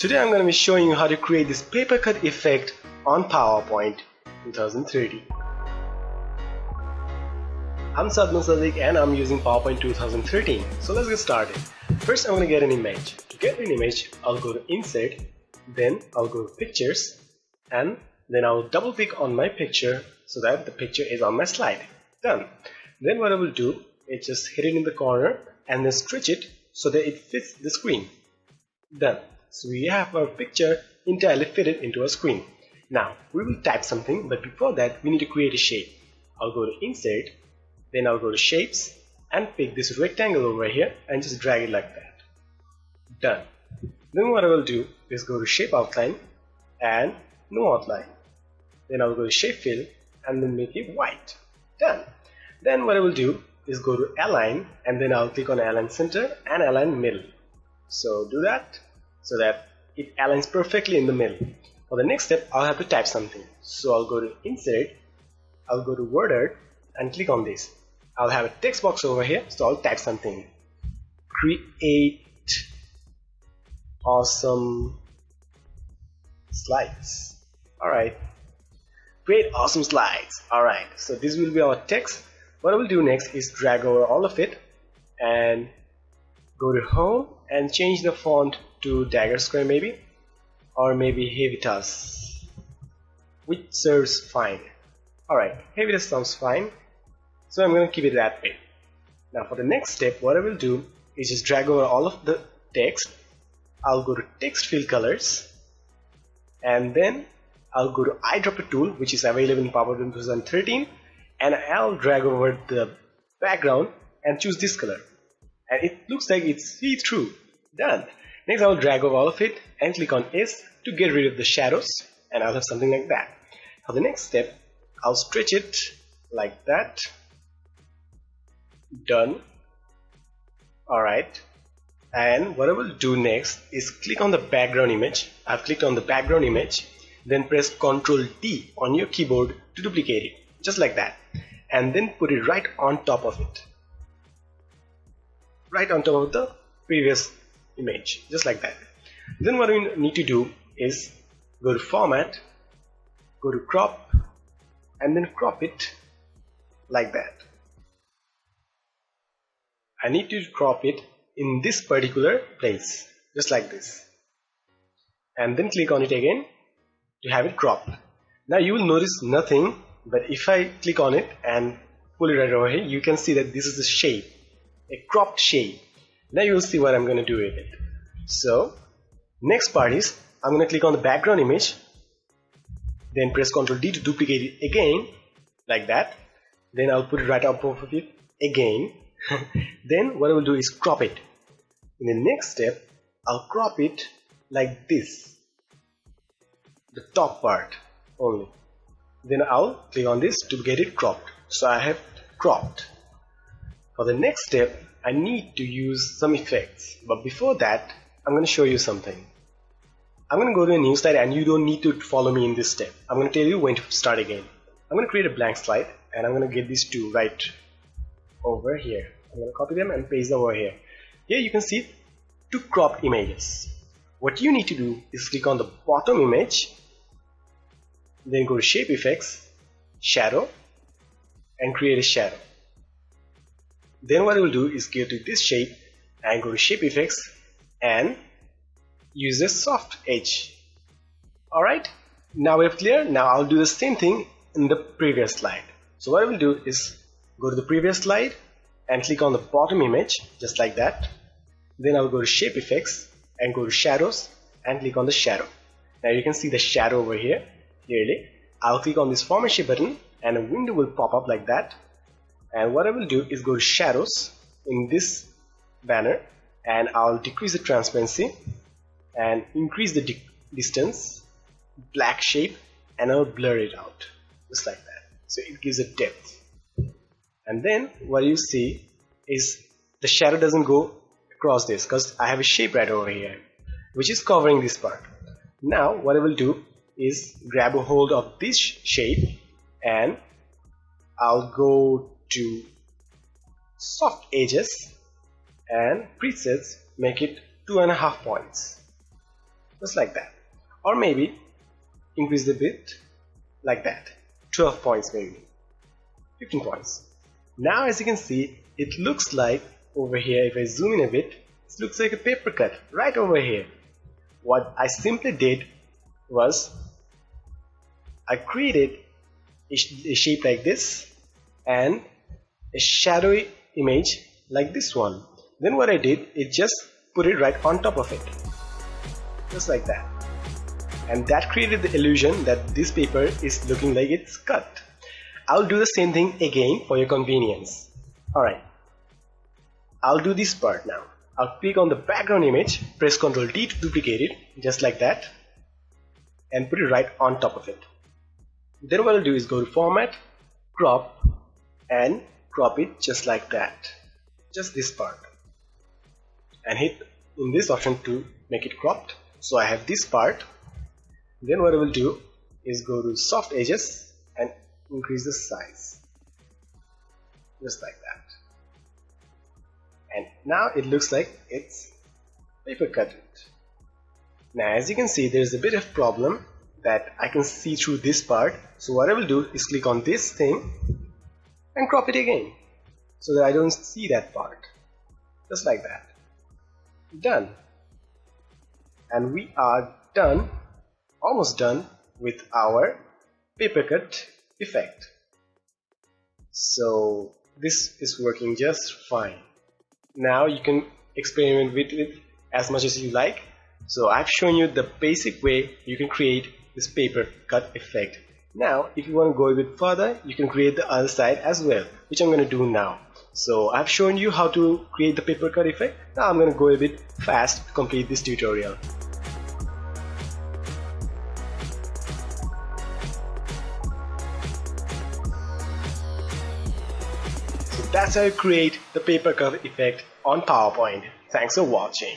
Today I'm going to be showing you how to create this paper cut effect on PowerPoint 2030. I'm Sadman Sadiq and I'm using PowerPoint 2013. So let's get started. First I'm going to get an image. To get an image, I'll go to Insert, then I'll go to Pictures, and then I'll double click on my picture so that the picture is on my slide. Done. Then what I will do is just hit it in the corner and then stretch it so that it fits the screen. Done. So we have our picture entirely fitted into our screen. Now we will type something, but before that we need to create a shape. I'll go to Insert, then I'll go to Shapes and pick this rectangle over here and just drag it like that. Done. Then what I will do is go to Shape Outline and No Outline. Then I'll go to Shape Fill and then make it white. Done. Then what I will do is go to Align and then I'll click on Align Center and Align Middle. So do that so that it aligns perfectly in the middle. For the next step, I'll have to type something. So I'll go to Insert, I'll go to Word Art and click on this. I'll have a text box over here, so I'll type something. Create awesome slides. Alright. Create awesome slides. Alright, so this will be our text. What I will do next is drag over all of it and go to Home and change the font to Dagger Square maybe, or maybe Heavitas, which serves fine. Alright, Heavitas sounds fine, so I'm going to keep it that way. Now for the next step, what I will do is just drag over all of the text. I'll go to Text Fill Colors and then I'll go to Eyedropper tool, which is available in PowerPoint 2013, and I'll drag over the background and choose this color. And it looks like it's see-through. Done. Next I will drag over all of it and click on S to get rid of the shadows, and I'll have something like that. For the next step, I'll stretch it like that. Done. Alright. And what I will do next is click on the background image. I've clicked on the background image, then press Ctrl D on your keyboard to duplicate it, just like that, and then put it right on top of it. Right on top of the previous image, just like that. Then what we need to do is go to Format, go to Crop, and then crop it like that. I need to crop it in this particular place, just like this, and then click on it again to have it cropped. Now you will notice nothing, but if I click on it and pull it right over here, you can see that this is the shape, a cropped shape. Now you will see what I'm going to do with it. So next part is I'm going to click on the background image, then press Ctrl D to duplicate it again like that. Then I'll put it right on top of it again. Then what I will do is crop it. In the next step, I'll crop it like this, the top part only. Then I'll click on this to get it cropped. So I have cropped. For the next step, I need to use some effects, but before that I'm going to show you something. I'm going to go to a new slide and you don't need to follow me in this step. I'm going to tell you when to start again. I'm going to create a blank slide and I'm going to get these two right over here. I'm going to copy them and paste them over here. Here you can see two cropped images. What you need to do is click on the bottom image, then go to Shape Effects, Shadow, and create a shadow. Then what I will do is go to this shape and go to Shape Effects and use a soft edge. Alright, now we're clear. Now I'll do the same thing in the previous slide. So what I will do is go to the previous slide and click on the bottom image, just like that. Then I'll go to Shape Effects and go to Shadows and click on the shadow. Now you can see the shadow over here clearly. I'll click on this Format Shape button and a window will pop up like that. And what I will do is go to Shadows in this banner and I'll decrease the transparency and increase the distance, black shape, and I'll blur it out just like that. So it gives a depth. And then what you see is the shadow doesn't go across this because I have a shape right over here which is covering this part. Now what I will do is grab a hold of this shape and I'll go to Soft Edges and Presets, make it 2.5 points. just like that, or maybe increase the bit like that, 12 points maybe, 15 points. Now as you can see, it looks like over here, if I zoom in a bit, it looks like a paper cut right over here. What I simply did was I created a shape like this and a shadowy image like this one. Then what I did is just put it right on top of it, just like that, and that created the illusion that this paper is looking like it's cut. I'll do the same thing again for your convenience. Alright, I'll do this part now. I'll click on the background image, press Ctrl D to duplicate it, just like that, and put it right on top of it. Then what I'll do is go to Format, Crop, and crop it just like that, just this part, and hit in this option to make it cropped. So I have this part. Then what I will do is go to Soft Edges and increase the size, just like that. And now it looks like it's paper cut. Now as you can see, there's a bit of problem that I can see through this part. So what I will do is click on this thing and crop it again so that I don't see that part, just like that. Done. And we are done, almost done with our paper cut effect. So this is working just fine. Now you can experiment with it as much as you like. So I've shown you the basic way you can create this paper cut effect. Now if you want to go a bit further, you can create the other side as well, which I'm going to do now. So I've shown you how to create the paper cut effect. Now I'm going to go a bit fast to complete this tutorial. So that's how you create the paper cut effect on PowerPoint. Thanks for watching.